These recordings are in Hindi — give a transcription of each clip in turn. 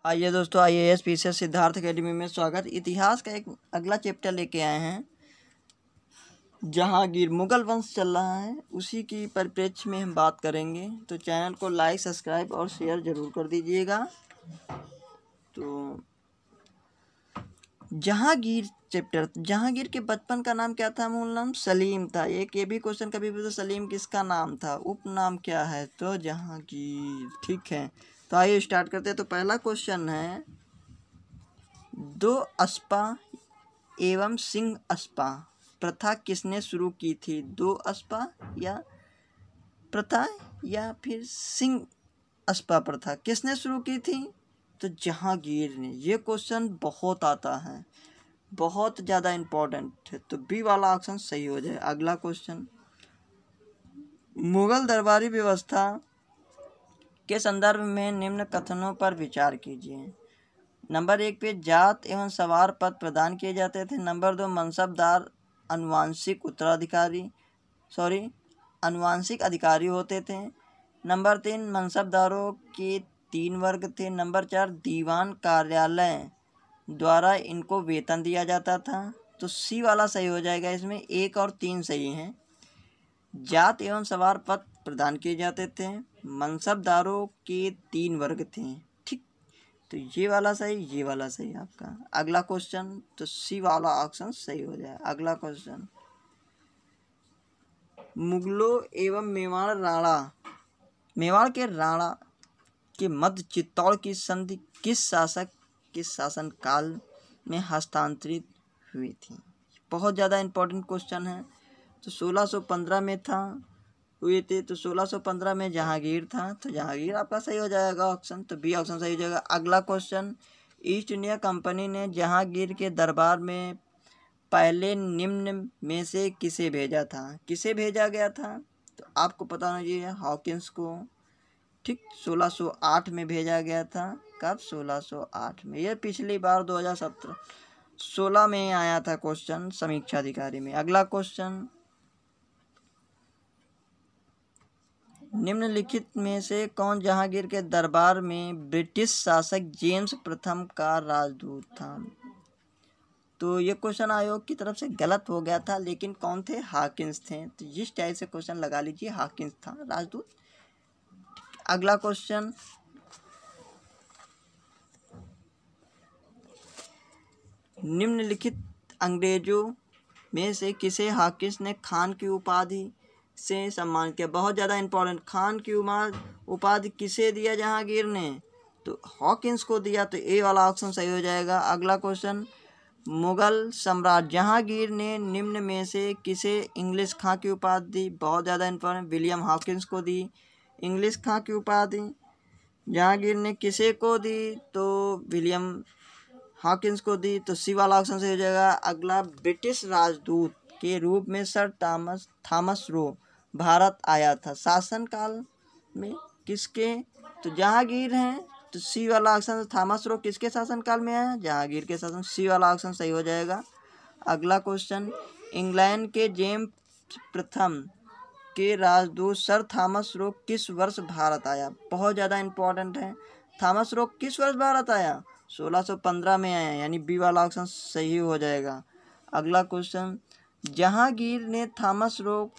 आइए दोस्तों, IAS पीसीएस सिद्धार्थ अकेडमी में स्वागत। इतिहास का एक अगला चैप्टर लेके आए हैं। जहांगीर मुगल वंश चल रहा है, उसी की परिप्रेक्ष्य में हम बात करेंगे। तो चैनल को लाइक, सब्सक्राइब और शेयर जरूर कर दीजिएगा। तो जहांगीर चैप्टर, जहांगीर के बचपन का नाम क्या था? मूल नाम सलीम था। एक ये भी क्वेश्चन कभी पूछा, सलीम किसका नाम था? उपनाम क्या है? तो जहांगीर। ठीक है, तो आइए स्टार्ट करते हैं। तो पहला क्वेश्चन है, दो अस्पा एवं सिंह अस्पा प्रथा किसने शुरू की थी? दो अस्पा या प्रथा या फिर सिंह अस्पा प्रथा किसने शुरू की थी? तो जहांगीर ने। ये क्वेश्चन बहुत आता है, बहुत ज़्यादा इम्पोर्टेंट है, तो बी वाला ऑप्शन सही हो जाए। अगला क्वेश्चन, मुगल दरबारी व्यवस्था के संदर्भ में निम्न कथनों पर विचार कीजिए। नंबर 1 पे जात एवं सवार पद प्रदान किए जाते थे। नंबर 2 मनसबदार अनुवांशिक अधिकारी होते थे। नंबर 3 मनसबदारों के 3 वर्ग थे। नंबर 4 दीवान कार्यालय द्वारा इनको वेतन दिया जाता था। तो सी वाला सही हो जाएगा। इसमें 1 और 3 सही हैं। जात एवं सवार पद प्रदान किए जाते थे, मनसबदारों के 3 वर्ग थे। ठीक, तो ये वाला सही, ये वाला सही आपका। अगला क्वेश्चन, तो सी वाला ऑप्शन सही हो जाए। अगला क्वेश्चन, मुगलों एवं मेवाड़ के राणा के मध्य चित्तौड़ की संधि किस शासन काल में हस्तांतरित हुई थी? बहुत ज़्यादा इम्पोर्टेंट क्वेश्चन है। तो 1615 में हुए थे। तो 1615 में जहांगीर था, तो जहांगीर आपका सही हो जाएगा ऑप्शन। तो बी ऑप्शन सही हो जाएगा। अगला क्वेश्चन, ईस्ट इंडिया कंपनी ने जहांगीर के दरबार में पहले निम्न में से किसे भेजा था? किसे भेजा गया था? तो आपको पता होना चाहिए, हॉकिंस को। ठीक, 1608 में भेजा गया था। कब? 1608 में। यह पिछली बार 2016 में आया था क्वेश्चन समीक्षा अधिकारी में। अगला क्वेश्चन, निम्नलिखित में से कौन जहांगीर के दरबार में ब्रिटिश शासक जेम्स प्रथम का राजदूत था? तो ये क्वेश्चन आयोग की तरफ से गलत हो गया था, लेकिन कौन थे? हॉकिंस थे। तो जिस टाइप से क्वेश्चन लगा लीजिए, हॉकिंस था राजदूत। अगला क्वेश्चन, निम्नलिखित अंग्रेजों में से किसे हॉकिंस ने खान की उपाधि से सम्मान किया? बहुत ज़्यादा इम्पोर्टेंट, खान की उपाधि किसे दिया जहांगीर ने? तो हॉकिंस को दिया। तो ए वाला ऑप्शन सही हो जाएगा। अगला क्वेश्चन, मुगल सम्राट जहांगीर ने निम्न में से किसे इंग्लिश खां की उपाधि दी? बहुत ज़्यादा इम्पोर्टेंट, विलियम हॉकिंस को दी इंग्लिश खां की उपाधि। जहांगीर ने किसे को दी? तो विलियम हॉकिंस को दी। तो सी वाला ऑप्शन सही हो जाएगा। अगला, ब्रिटिश राजदूत के रूप में सर थॉमस रो भारत आया था शासनकाल में किसके? तो जहांगीर हैं। तो सी वाला ऑप्शन, थॉमस रो किसके शासनकाल में आया? जहांगीर के शासन। सी वाला ऑप्शन सही हो जाएगा। अगला क्वेश्चन, इंग्लैंड के जेम्स प्रथम के राजदूत सर थॉमस रो किस वर्ष भारत आया? बहुत ज़्यादा इम्पोर्टेंट है। थॉमस रो किस वर्ष भारत आया? 1615 में आया, यानी बी वाला ऑप्शन सही हो जाएगा। अगला क्वेश्चन, जहांगीर ने थॉमस रो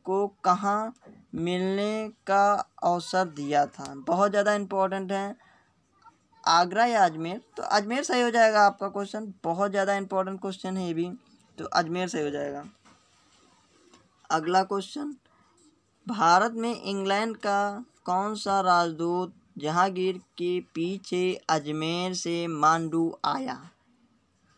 को कहाँ मिलने का अवसर दिया था? बहुत ज़्यादा इम्पोर्टेंट है, आगरा या अजमेर? तो अजमेर सही हो जाएगा आपका क्वेश्चन। बहुत ज़्यादा इम्पोर्टेंट क्वेश्चन है ये भी, तो अजमेर सही हो जाएगा। अगला क्वेश्चन, भारत में इंग्लैंड का कौन सा राजदूत जहांगीर के पीछे अजमेर से मांडू आया?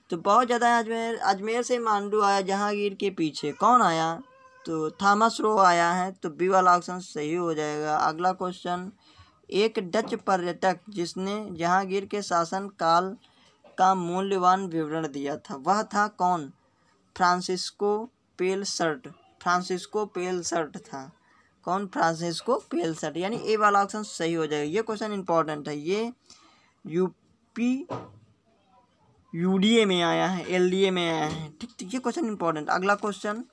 तो बहुत ज़्यादा अजमेर से मांडू आया जहांगीर के पीछे। कौन आया? तो थॉमस रो आया है। तो बी वाला ऑप्शन सही हो जाएगा। अगला क्वेश्चन, एक डच पर्यटक जिसने जहांगीर के शासनकाल का मूल्यवान विवरण दिया था, वह था कौन? फ्रांसिस्को पेलसर्ट था। कौन? फ्रांसिस्को पेलसर्ट, यानी ए वाला ऑप्शन सही हो जाएगा। ये क्वेश्चन इंपॉर्टेंट है, ये यूडीए में आया है, एलडीए में आया है। ठीक, ये क्वेश्चन इंपॉर्टेंट। अगला क्वेश्चन,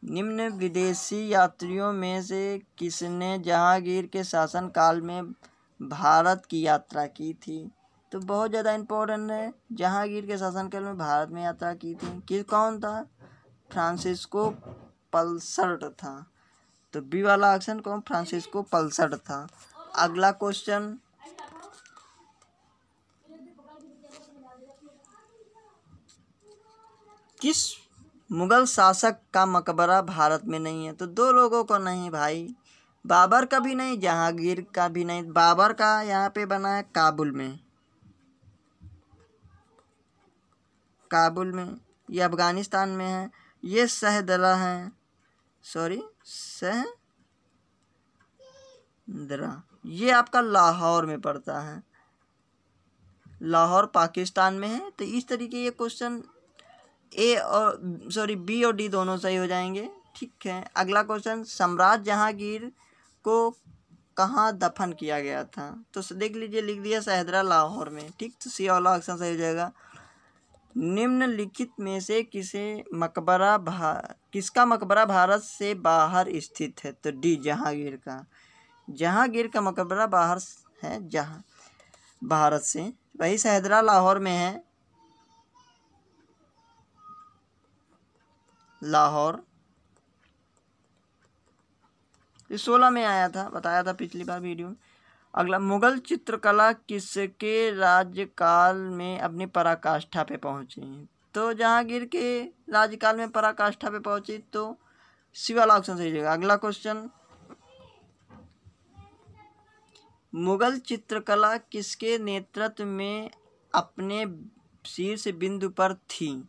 निम्न विदेशी यात्रियों में से किसने जहांगीर के शासनकाल में भारत की यात्रा की थी। तो बहुत ज़्यादा इम्पोर्टेंट है। जहांगीर के शासनकाल में भारत में यात्रा की थी। कौन था? फ्रांसिस्को पल्सर्ट था। तो बी वाला ऑप्शन कौन? फ्रांसिस्को पल्सर्ट था। अगला क्वेश्चन, किस मुगल शासक का मकबरा भारत में नहीं है? तो दो लोगों को नहीं भाई, बाबर का भी नहीं, जहांगीर का भी नहीं। बाबर का यहाँ पे बना है काबुल में, काबुल में। ये अफगानिस्तान में है। ये शहदरा है, सॉरी शहदरा, ये आपका लाहौर में पड़ता है, लाहौर पाकिस्तान में है। तो इस तरीके ये क्वेश्चन ए और बी और डी दोनों सही हो जाएंगे। ठीक है। अगला क्वेश्चन, सम्राट जहांगीर को कहाँ दफन किया गया था? तो देख लीजिए, लिख दिया शहदरा लाहौर में। ठीक, तो सी वाला ऑप्शन सही हो जाएगा। निम्नलिखित में से किसका मकबरा भारत से बाहर स्थित है? तो डी, जहांगीर का। जहांगीर का मकबरा बाहर है, जहां भारत से, वही शहदरा लाहौर में है, लाहौर। 16 में आया था, बताया था पिछली बार वीडियो में। अगला, मुगल चित्रकला किसके राज्यकाल में अपनी पराकाष्ठा पे पहुंची? तो जहांगीर के राज्यकाल में पराकाष्ठा पे पहुंची, तो सी वाला ऑप्शन सही जाएगा। अगला क्वेश्चन, मुगल चित्रकला किसके नेतृत्व में अपने शीर्ष बिंदु पर थी?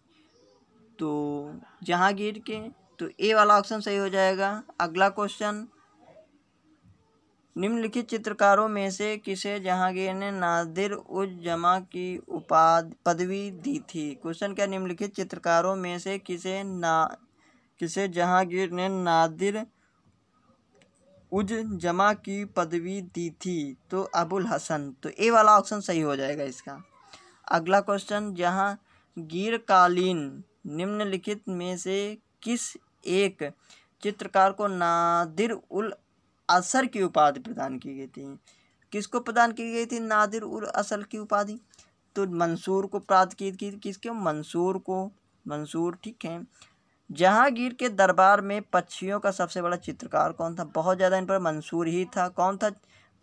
तो जहांगीर के। तो ए वाला ऑप्शन सही हो जाएगा। अगला क्वेश्चन, निम्नलिखित चित्रकारों में से किसे जहांगीर ने नादिर उज जमा की पदवी दी थी? क्वेश्चन क्या, निम्नलिखित चित्रकारों में से किसे जहांगीर ने नादिर उज जमा की पदवी दी थी? तो अबुल हसन। तो ए वाला ऑप्शन सही हो जाएगा इसका। अगला क्वेश्चन, जहांगीर कालीन निम्नलिखित में से किस एक चित्रकार को नादिर उल असर की उपाधि प्रदान की गई थी? किसको प्रदान की गई थी नादिर उल असर की उपाधि? तो मंसूर को प्राप्त की थी। किसके? मंसूर को, मंसूर। ठीक है। जहांगीर के दरबार में पक्षियों का सबसे बड़ा चित्रकार कौन था? बहुत ज़्यादा इन पर मंसूर ही था। कौन था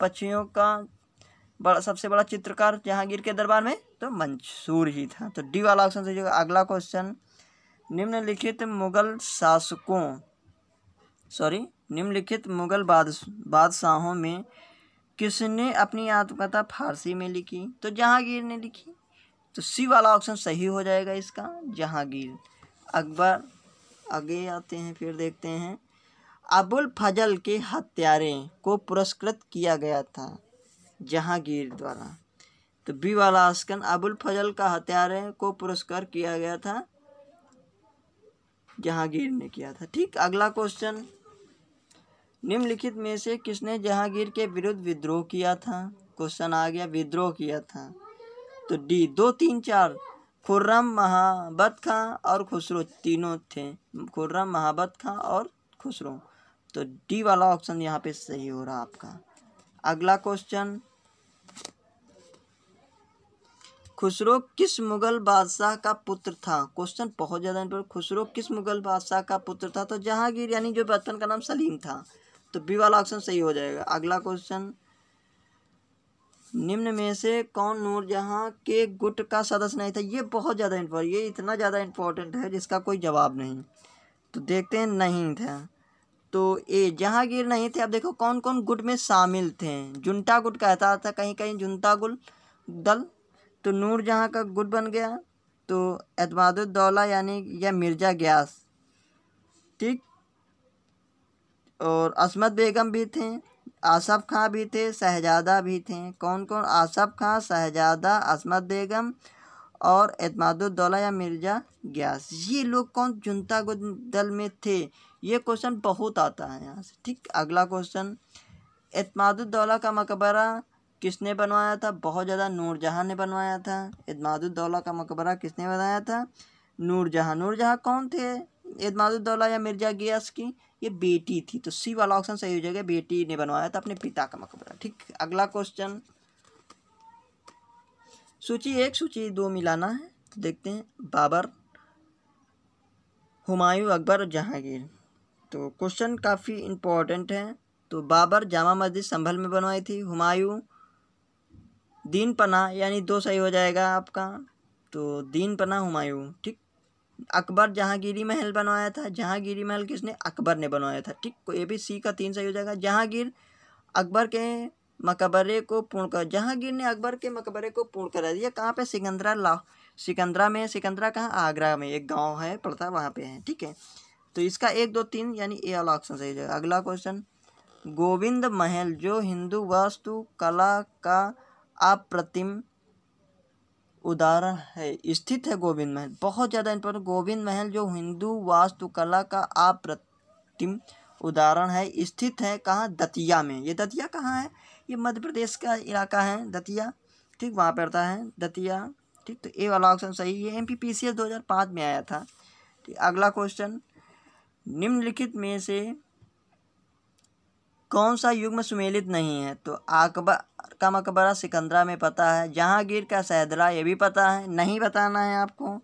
पक्षियों का सबसे बड़ा चित्रकार जहांगीर के दरबार में? तो मंसूर ही था। तो डी वाला ऑप्शन सही होगा। अगला क्वेश्चन, निम्नलिखित मुगल बादशाहों में किसने अपनी आत्मकथा फारसी में लिखी? तो जहांगीर ने लिखी। तो सी वाला ऑप्शन सही हो जाएगा इसका, जहांगीर। अकबर आगे आते हैं, फिर देखते हैं। अबुल फजल के हत्यारे को पुरस्कृत किया गया था जहांगीर द्वारा। तो बी वाला ऑप्शन, अबुल फजल का हत्यारे को पुरस्कार किया गया था, जहांगीर ने किया था। ठीक। अगला क्वेश्चन, निम्नलिखित में से किसने जहांगीर के विरुद्ध विद्रोह किया था? क्वेश्चन आ गया, विद्रोह किया था। तो डी, 2, 3, 4, खुर्रम, महाबत खां और खुसरो, तीनों थे, खुर्रम, महाबत खां और खुसरो। तो डी वाला ऑप्शन यहाँ पे सही हो रहा आपका। अगला क्वेश्चन, खुसरो किस मुगल बादशाह का पुत्र था? क्वेश्चन बहुत ज़्यादा इंपॉर्टेंट। खुसरो किस मुगल बादशाह का पुत्र था? तो जहांगीर, यानी जो बचपन का नाम सलीम था। तो बी वाला ऑप्शन सही हो जाएगा। अगला क्वेश्चन, निम्न में से कौन नूरजहां के गुट का सदस्य नहीं था? ये बहुत ज़्यादा इंपॉर्टेंट, ये इतना ज़्यादा इंपॉर्टेंट है जिसका कोई जवाब नहीं। तो देखते हैं, नहीं था। तो ए, जहांगीर नहीं थे। अब देखो कौन कौन गुट में शामिल थे। जुंटा गुट कहता था कहीं कहीं, जुंटा दल। तो नूरजहां का गुट बन गया। तो एतमादुद्दौला यानी या मिर्ज़ा ग्यास। ठीक। और असमत बेगम भी थे, आसफ खां भी थे, शहजादा भी थे। कौन कौन? आसफ खां, शहजादा, असमत बेगम और एतमादुद्दौला या मिर्ज़ा ग्यास। ये लोग कौन जुंता दल में थे? ये क्वेश्चन बहुत आता है यहाँ से। ठीक। अगला क्वेश्चन, एतमादुद्दौला का मकबरा किसने बनवाया था? बहुत ज़्यादा, नूरजहां ने बनवाया था। एतमादुद्दौला का मकबरा किसने बनाया था? नूरजहां। नूरजहां कौन थे? एतमादुद्दौला या मिर्जा गियास की ये बेटी थी, तो सी वाला ऑप्शन सही हो जाएगा, बेटी ने बनवाया था अपने पिता का मकबरा। ठीक, अगला क्वेश्चन, सूची 1 सूची 2 मिलाना है, तो देखते हैं। बाबर, हुमायूं, अकबर और जहांगीर। तो क्वेश्चन काफ़ी इम्पोर्टेंट है। तो बाबर जामा मस्जिद संभल में बनवाई थी, हुमायूं दीन पना, यानी 2 सही हो जाएगा आपका, तो दीन पना हुमायूं। ठीक, अकबर जहांगीरी महल बनवाया था, जहांगीरी महल किसने? अकबर ने बनवाया था। ठीक, ये भी सी का 3 सही हो जाएगा। जहांगीर अकबर के मकबरे को पूर्ण कर, जहांगीर ने अकबर के मकबरे को पूर्ण करा दिया। कहाँ पे? सिकंदरा में। सिकंदरा कहाँ? आगरा में एक गांव है पड़ता, वहाँ पे है। ठीक है, तो इसका 1 2 3 यानी ए वाला ऑप्शन सही हो जाएगा। अगला क्वेश्चन, गोविंद महल जो हिंदू वास्तु कला का अप्रतिम उदाहरण है, स्थित है गोविंद महल, बहुत ज़्यादा इंपॉर्टेंट। गोविंद महल जो हिंदू वास्तुकला का अप्रतिम उदाहरण है, स्थित है कहाँ? दतिया में। ये दतिया कहाँ है? ये मध्य प्रदेश का इलाका है दतिया। ठीक, वहाँ पर रहता है दतिया। ठीक, तो ए वाला ऑप्शन सही है। MPPCS 2005 में आया था। ठीक, अगला क्वेश्चन, निम्नलिखित में से कौन सा युग्म सुमेलित नहीं है? तो अकबर का मकबरा सिकंदरा में पता है, जहांगीर का सैदरा ये भी पता है, नहीं बताना है आपको।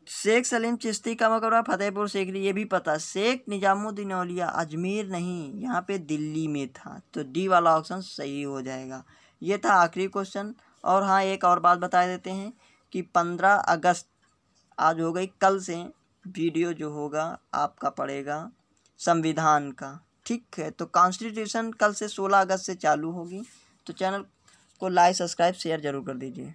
शेख सलीम चिश्ती का मकबरा फतेहपुर सीकरी ये भी पता। शेख निजामुद्दीन औलिया अजमेर नहीं, यहाँ पे दिल्ली में था, तो डी वाला ऑप्शन सही हो जाएगा। ये था आखिरी क्वेश्चन। और हाँ, एक और बात बता देते हैं कि 15 अगस्त आज हो गई, कल से वीडियो जो होगा आपका पड़ेगा संविधान का। ठीक है, तो कॉन्स्टिट्यूशन कल से 16 अगस्त से चालू होगी, तो चैनल को लाइक सब्सक्राइब शेयर जरूर कर दीजिए।